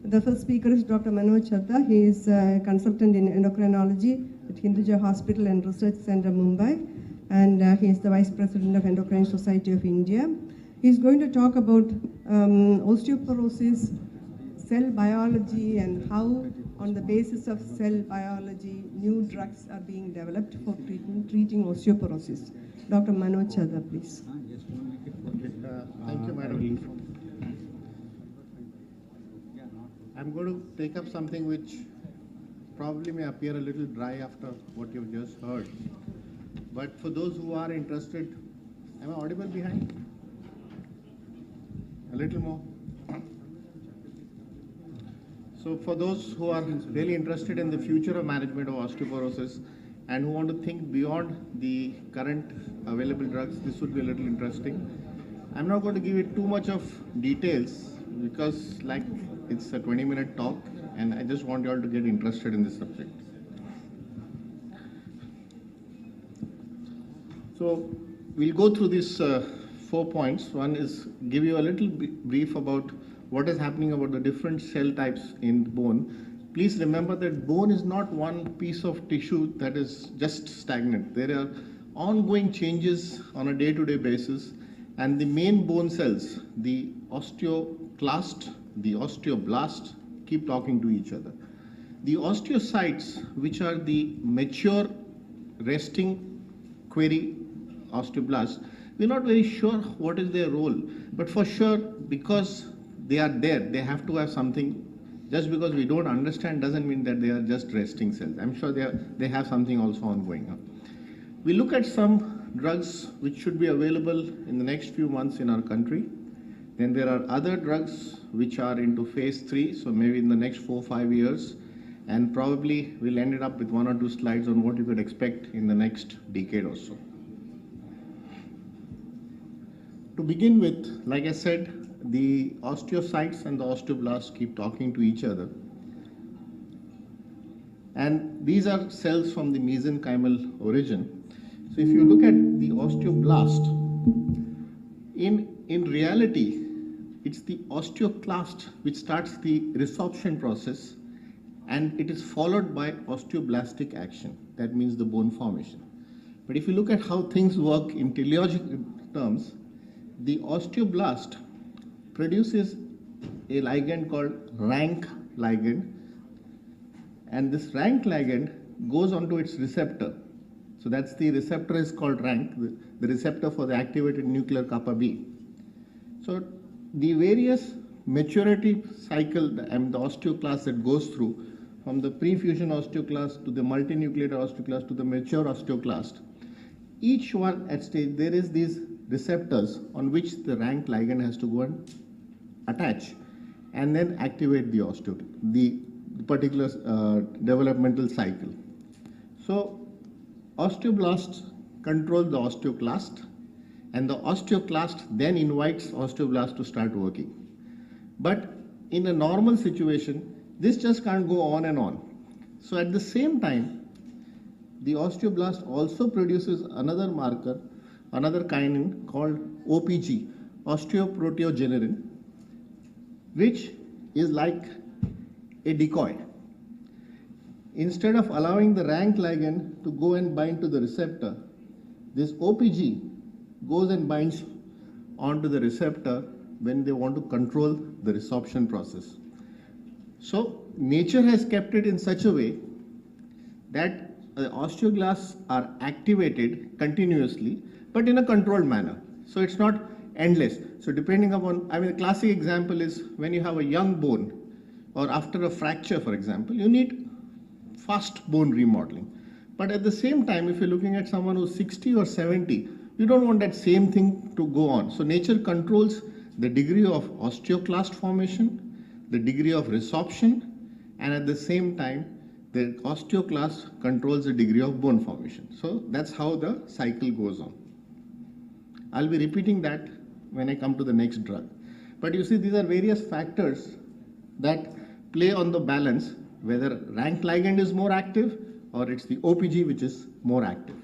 The first speaker is Dr. Manoj Chadha. He is a consultant in endocrinology at Hinduja Hospital and Research Center, Mumbai, and he is the Vice President of Endocrine Society of India. He is going to talk about osteoporosis, cell biology, and how, on the basis of cell biology, new drugs are being developed for treating osteoporosis. Dr. Manoj Chadha, please. Thank you, Madam. I'm going to take up something which probably may appear a little dry after what you've just heard. But for those who are interested, am I audible behind? A little more. So for those who are really interested in the future of management of osteoporosis and who want to think beyond the current available drugs, this would be a little interesting. I'm not going to give it too much of details because it's a 20-minute talk and I just want you all to get interested in this subject. So we'll go through these 4 points. One is give you a little brief about what is happening about the different cell types in bone. Please remember that bone is not one piece of tissue that is just stagnant. There are ongoing changes on a day-to-day basis, and the main bone cells, the osteoclast, the osteoblast, keep talking to each other. The osteocytes, which are the mature resting query osteoblasts, we're not very sure what is their role, but for sure, because they are there, they have to have something. Just because we don't understand doesn't mean that they are just resting cells. I'm sure they have something also ongoing. We look at some drugs which should be available in the next few months in our country. Then there are other drugs which are into phase 3, so maybe in the next 4 or 5 years, and probably we'll end it up with 1 or 2 slides on what you could expect in the next decade or so. To begin with, like I said, the osteocytes and the osteoblasts keep talking to each other. And these are cells from the mesenchymal origin. So if you look at the osteoblast, in reality, it's the osteoclast which starts the resorption process, and it is followed by osteoblastic action. That means the bone formation. But if you look at how things work in teleological terms, the osteoblast produces a ligand called rank ligand, and this rank ligand goes onto its receptor. So that's the receptor is called rank, the receptor for the activated nuclear kappa B. So the various maturity cycle and the osteoclast that goes through, from the pre-fusion osteoclast to the multinucleated osteoclast to the mature osteoclast, each one at stage there is these receptors on which the rank ligand has to go and attach and then activate the particular developmental cycle. So osteoblasts control the osteoclast, and the osteoclast then invites osteoblast to start working. But in a normal situation, this just can't go on and on. So at the same time, the osteoblast also produces another marker, another kinin called OPG, osteoproteogenerin, which is like a decoy. Instead of allowing the rank ligand to go and bind to the receptor, this OPG goes and binds onto the receptor when they want to control the resorption process. So nature has kept it in such a way that the osteoblasts are activated continuously, but in a controlled manner. So it's not endless. So depending upon, the classic example is when you have a young bone or after a fracture, for example, you need fast bone remodeling. But at the same time, if you're looking at someone who's 60 or 70, you don't want that same thing to go on. So nature controls the degree of osteoclast formation, the degree of resorption, and at the same time, the osteoclast controls the degree of bone formation. So that's how the cycle goes on. I'll be repeating that when I come to the next drug. But you see, these are various factors that play on the balance, whether rank ligand is more active or it's the OPG which is more active.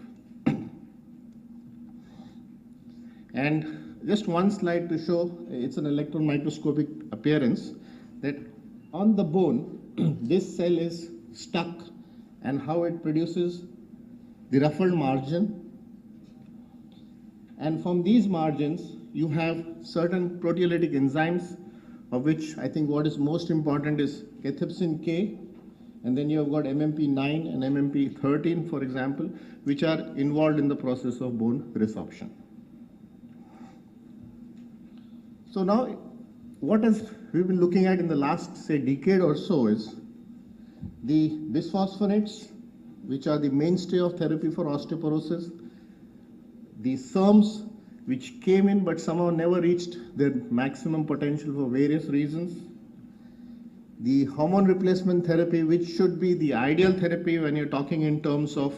And just one slide to show, it's an electron microscopic appearance, that on the bone, this cell is stuck, and how it produces the ruffled margin. And from these margins, you have certain proteolytic enzymes, of which I think what is most important is cathepsin K, and then you have got MMP9 and MMP13, for example, which are involved in the process of bone resorption. So now, what we've been looking at in the last, say, decade or so is the bisphosphonates, which are the mainstay of therapy for osteoporosis, the SERMs, which came in but somehow never reached their maximum potential for various reasons, the hormone replacement therapy, which should be the ideal therapy when you're talking in terms of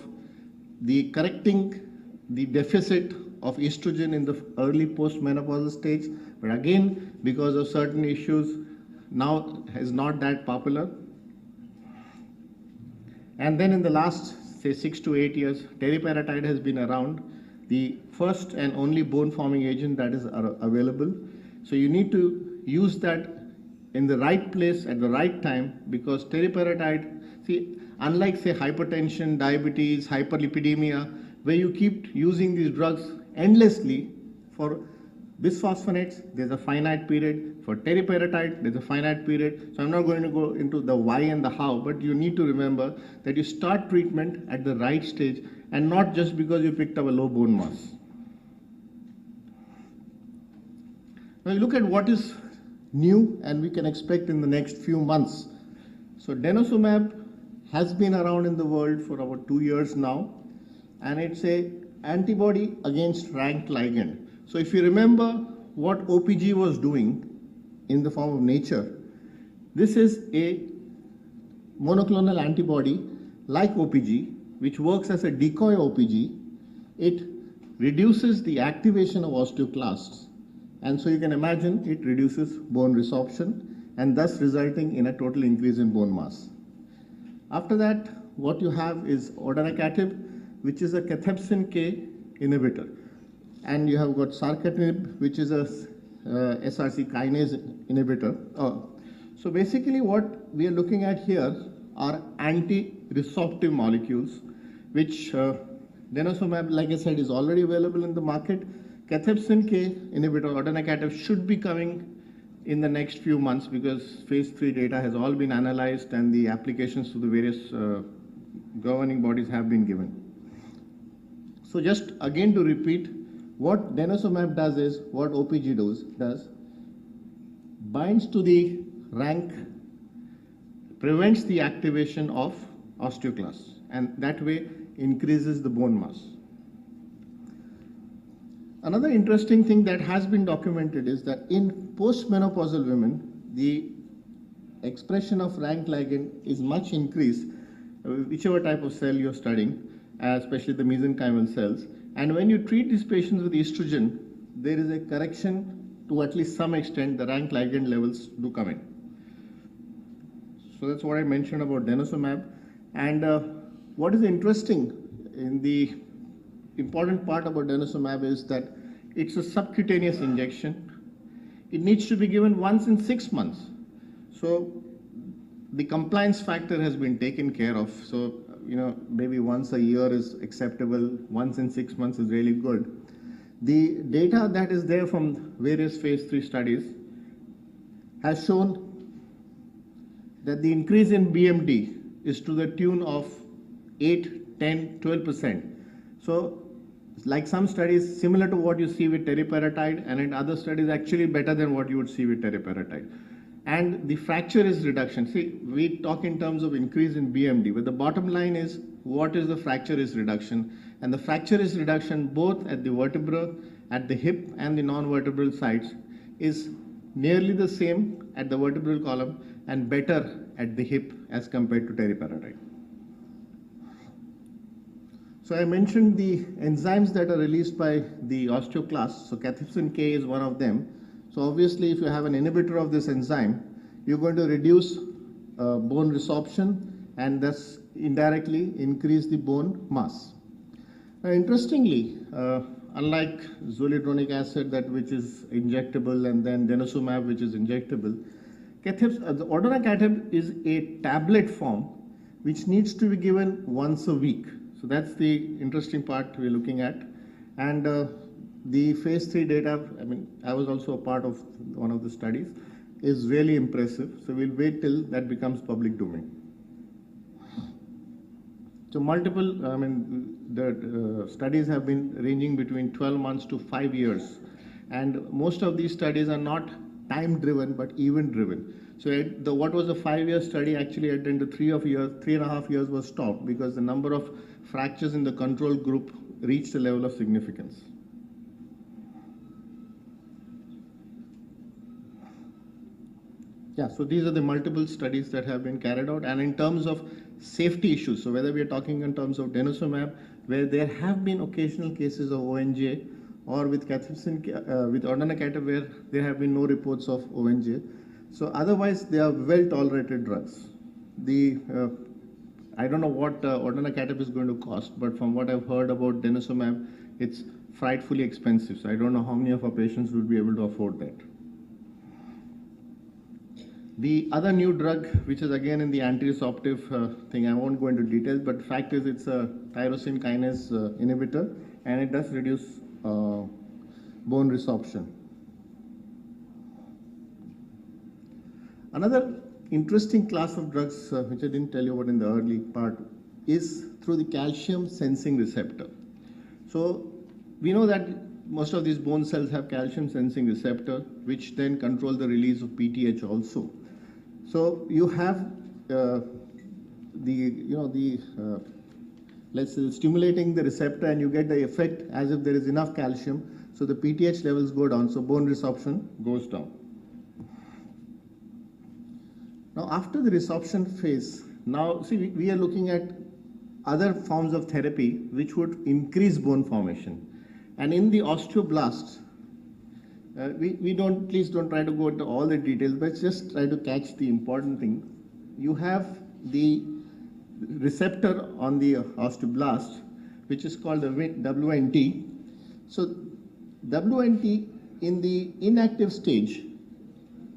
the correcting the deficit of estrogen in the early postmenopausal stage, but again, because of certain issues, now is not that popular. And then in the last, say, 6 to 8 years, teriparatide has been around, the first and only bone forming agent that is available. So you need to use that in the right place at the right time, because teriparatide, see, unlike, say, hypertension, diabetes, hyperlipidemia, where you keep using these drugs endlessly, for bisphosphonates, there's a finite period. For teriparatide, there's a finite period. So I'm not going to go into the why and the how, but you need to remember that you start treatment at the right stage and not just because you picked up a low bone mass. Now you look at what is new and we can expect in the next few months. So denosumab has been around in the world for about 2 years now, and it's a antibody against rank ligand. So if you remember what OPG was doing in the form of nature, this is a monoclonal antibody like OPG, which works as a decoy OPG. It reduces the activation of osteoclasts, and so you can imagine it reduces bone resorption and thus resulting in a total increase in bone mass. After that, what you have is odanacatab, which is a cathepsin K inhibitor, and you have got sarcatinib, which is a SRC kinase inhibitor. So basically what we are looking at here are anti-resorptive molecules, which denosumab, like I said, is already available in the market. Cathepsin K inhibitor, odanacatab, should be coming in the next few months because phase 3 data has all been analyzed and the applications to the various governing bodies have been given. So just again to repeat, what denosumab does is what OPG does, binds to the rank, prevents the activation of osteoclasts, and that way increases the bone mass. Another interesting thing that has been documented is that in postmenopausal women, the expression of rank ligand is much increased, whichever type of cell you're studying, especially the mesenchymal cells. And when you treat these patients with estrogen, there is a correction to at least some extent, the rank ligand levels do come in. So that's what I mentioned about denosumab. And what is interesting in the important part about denosumab is that it's a subcutaneous injection. It needs to be given once in 6 months. So the compliance factor has been taken care of. So, maybe once a year is acceptable, once in 6 months is really good. The data that is there from various phase 3 studies has shown that the increase in BMD is to the tune of 8, 10, 12%. So, like some studies similar to what you see with teriparatide, and in other studies actually better than what you would see with teriparatide. And the fracture is reduction. See, we talk in terms of increase in BMD, but the bottom line is what is the fracture is reduction. And the fracture is reduction both at the vertebra, at the hip and the non-vertebral sites is nearly the same at the vertebral column and better at the hip as compared to teriparatide. So I mentioned the enzymes that are released by the osteoclasts. So cathepsin K is one of them. So obviously if you have an inhibitor of this enzyme, you're going to reduce bone resorption and thus indirectly increase the bone mass. Now interestingly, unlike zoledronic acid which is injectable and then denosumab which is injectable, The odronacatib is a tablet form which needs to be given once a week. So that's the interesting part we're looking at. And the phase 3 data, I mean, I was also a part of one of the studies, is really impressive. So we'll wait till that becomes public domain. So multiple, I mean, the studies have been ranging between 12 months to 5 years. And most of these studies are not time driven, but event driven. So what was a 5-year study actually at the end of 3.5 years was stopped because the number of fractures in the control group reached a level of significance. Yeah, so these are the multiple studies that have been carried out, and in terms of safety issues, so whether we are talking in terms of denosumab, where there have been occasional cases of ONJ, or with with odronacatib, where there have been no reports of ONJ. So otherwise, they are well tolerated drugs. I don't know what odronacatib is going to cost, but from what I've heard about denosumab, it's frightfully expensive. So I don't know how many of our patients will be able to afford that. The other new drug, which is again in the anti-resorptive thing, I won't go into details, but the fact is it's a tyrosine kinase inhibitor, and it does reduce bone resorption. Another interesting class of drugs, which I didn't tell you about in the early part, is through the calcium sensing receptor. So we know that most of these bone cells have calcium sensing receptor, which then control the release of PTH also. So you have let's say stimulating the receptor, and you get the effect as if there is enough calcium, so the PTH levels go down, so bone resorption goes down. Now after the resorption phase, now see we are looking at other forms of therapy which would increase bone formation. And in the osteoblasts, please don't try to go into all the details, but just try to catch the important thing. You have the receptor on the osteoblast, which is called the WNT. So WNT in the inactive stage,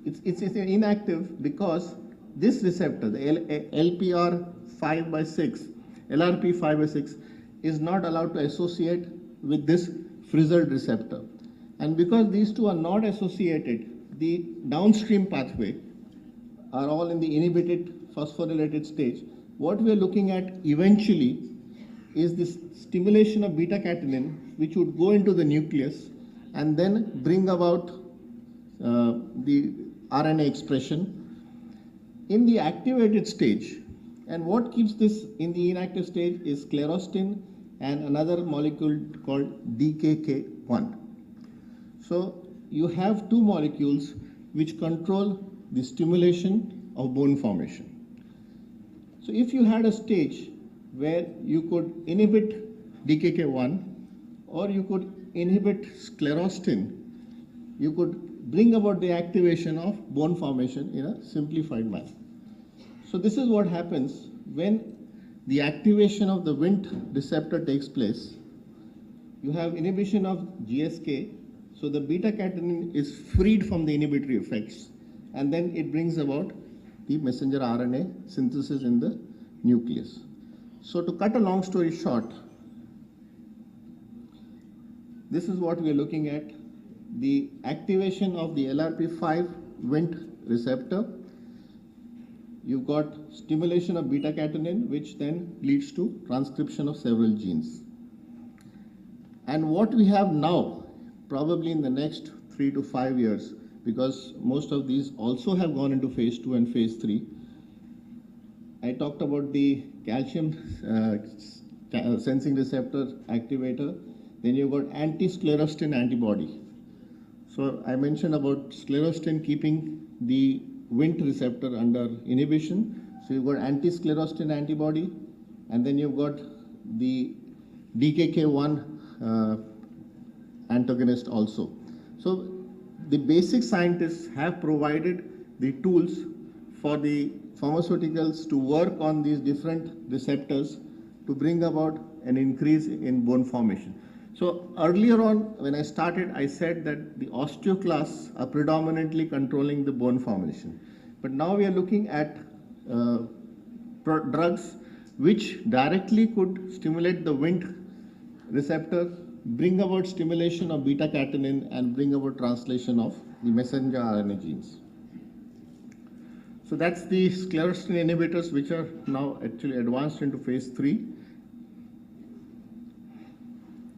it's inactive because this receptor, the LRP5/6, is not allowed to associate with this frizzled receptor. And because these two are not associated, the downstream pathway are all in the inhibited phosphorylated stage. What we are looking at eventually is this stimulation of beta-catenin, which would go into the nucleus and then bring about the RNA expression in the activated stage. And what keeps this in the inactive stage is sclerostin and another molecule called DKK1. So you have two molecules which control the stimulation of bone formation. So if you had a stage where you could inhibit DKK1 or you could inhibit sclerostin, you could bring about the activation of bone formation in a simplified manner. So this is what happens when the activation of the Wnt receptor takes place. You have inhibition of GSK, so the beta-catenin is freed from the inhibitory effects, and then it brings about the messenger RNA synthesis in the nucleus. So to cut a long story short, this is what we are looking at: the activation of the LRP5 Wnt receptor. You've got stimulation of beta-catenin, which then leads to transcription of several genes. And what we have now, probably in the next 3 to 5 years, because most of these also have gone into phase 2 and phase 3. I talked about the calcium sensing receptor activator. Then you've got anti-sclerostin antibody. So I mentioned about sclerostin keeping the Wnt receptor under inhibition. So you've got anti-sclerostin antibody, and then you've got the DKK1 antagonist also. So the basic scientists have provided the tools for the pharmaceuticals to work on these different receptors to bring about an increase in bone formation. So earlier on, when I started, I said that the osteoclasts are predominantly controlling the bone formation. But now we are looking at drugs which directly could stimulate the Wnt receptor, bring about stimulation of beta catenin, and bring about translation of the messenger RNA genes. So that's the sclerostin inhibitors, which are now actually advanced into phase 3,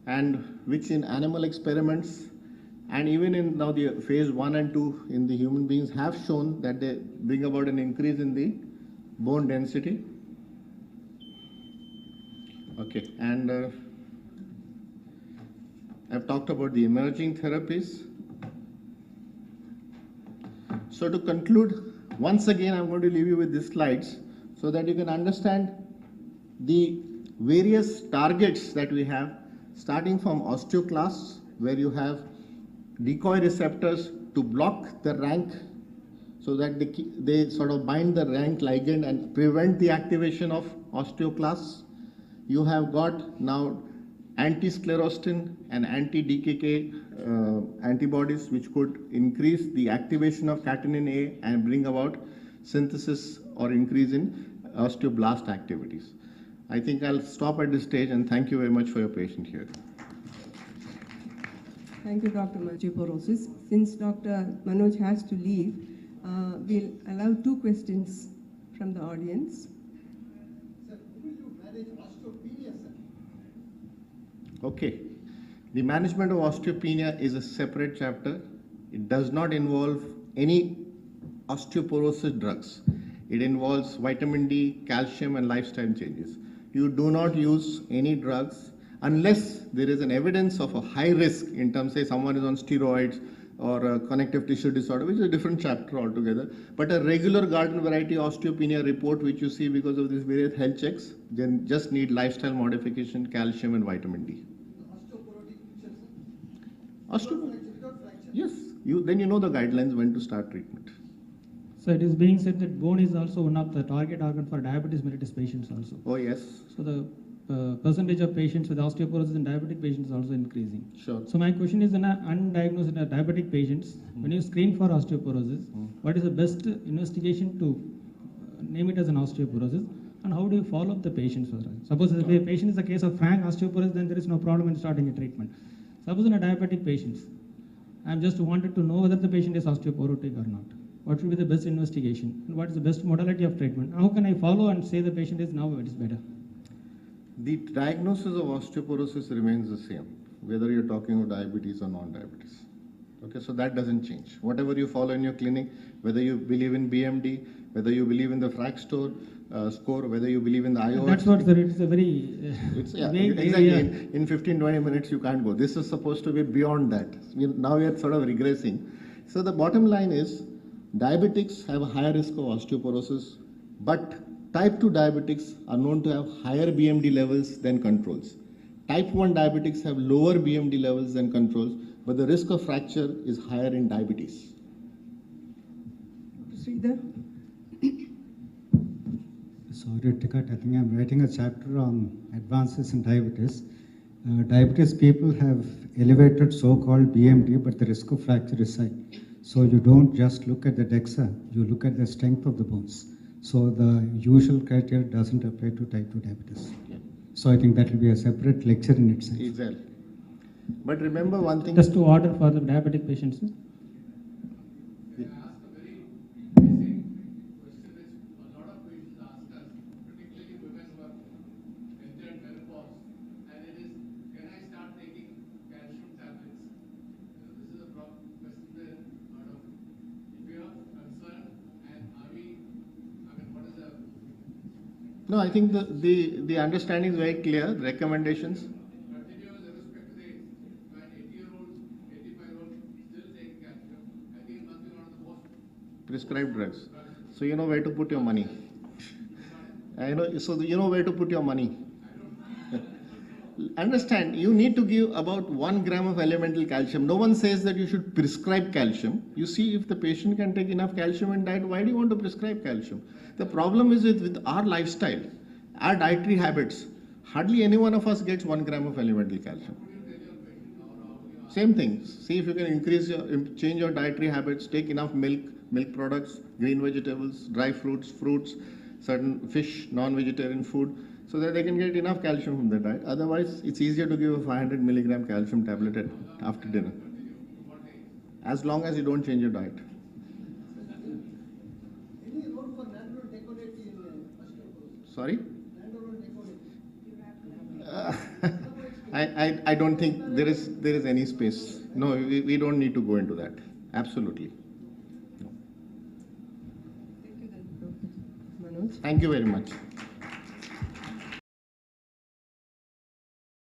and which in animal experiments and even in now the phase 1 and 2 in the human beings have shown that they bring about an increase in the bone density. Okay, and I've talked about the emerging therapies. So to conclude, once again I'm going to leave you with these slides so that you can understand the various targets that we have, starting from osteoclasts, where you have decoy receptors to block the rank so that they sort of bind the rank ligand and prevent the activation of osteoclasts. You have got now anti-sclerostin and anti-DKK antibodies, which could increase the activation of catenin A and bring about synthesis or increase in osteoblast activities. I think I'll stop at this stage, and thank you very much for your patience here. Thank you, Dr. Osteoporosis. Since Dr. Manoj has to leave, we'll allow 2 questions from the audience. Sir, will you manage osteopenia, sir? Okay. The management of osteopenia is a separate chapter. It does not involve any osteoporosis drugs. It involves vitamin D, calcium, and lifestyle changes. You do not use any drugs unless there is an evidence of a high risk in terms, say someone is on steroids or a connective tissue disorder, which is a different chapter altogether. But a regular garden variety osteopenia report, which you see because of these various health checks, then just need lifestyle modification, calcium, and vitamin D. Osteoporotic picture, sir? Osteoporosis? Without fracture? Yes. Then you know the guidelines when to start treatment. So it is being said that bone is also one of the target organ for diabetes mellitus patients also. Oh, yes. So the percentage of patients with osteoporosis in diabetic patients is also increasing. Sure. So my question is, in undiagnosed diabetic patients, when you screen for osteoporosis, what is the best investigation to name it as an osteoporosis, and how do you follow up the patients for that? Suppose if a patient is a case of frank osteoporosis, then there is no problem in starting a treatment. Suppose in a diabetic patient, I am just wanted to know whether the patient is osteoporotic or not. What should be the best investigation? And what is the best modality of treatment? How can I follow and say the patient is now it is better? The diagnosis of osteoporosis remains the same, whether you're talking of diabetes or non-diabetes. Okay, so that doesn't change. Whatever you follow in your clinic, whether you believe in BMD, whether you believe in the FRAC score, whether you believe in the IO. That's what, sir. It's a very vague exactly. area. In 15-20 minutes, you can't go. This is supposed to be beyond that. Now we are sort of regressing. So the bottom line is, diabetics have a higher risk of osteoporosis, but type 2 diabetics are known to have higher BMD levels than controls. Type 1 diabetics have lower BMD levels than controls, but the risk of fracture is higher in diabetes. Sridhar? Sorry to cut, I think I'm writing a chapter on advances in diabetes. Diabetes people have elevated so-called BMD, but the risk of fracture is high. So you don't just look at the DEXA, you look at the strength of the bones. So the usual criteria doesn't apply to type 2 diabetes. Yeah. So I think that will be a separate lecture in itself. Exactly. But remember one thing. Just to order for the diabetic patients. No, I think the understanding is very clear. Recommendations. Prescribed drugs. So you know where to put your money. So you know where to put your money. Understand, you need to give about 1 gram of elemental calcium. No one says that you should prescribe calcium. You see, if the patient can take enough calcium in diet, why do you want to prescribe calcium? The problem is with our lifestyle, our dietary habits. Hardly any one of us gets 1 gram of elemental calcium. Same thing. See if you can change your dietary habits, take enough milk, milk products, green vegetables, dry fruits, fruits, certain fish, non-vegetarian food, so that they can get enough calcium from their diet. Otherwise, it's easier to give a 500 milligram calcium tablet after dinner. As long as you don't change your diet. Any role for natural decolletage in osteoporosis? Sorry? Natural decolletage. I don't think there is any space. No, we don't need to go into that. Absolutely. No. Thank you, then, Dr. Manoj. Thank you very much.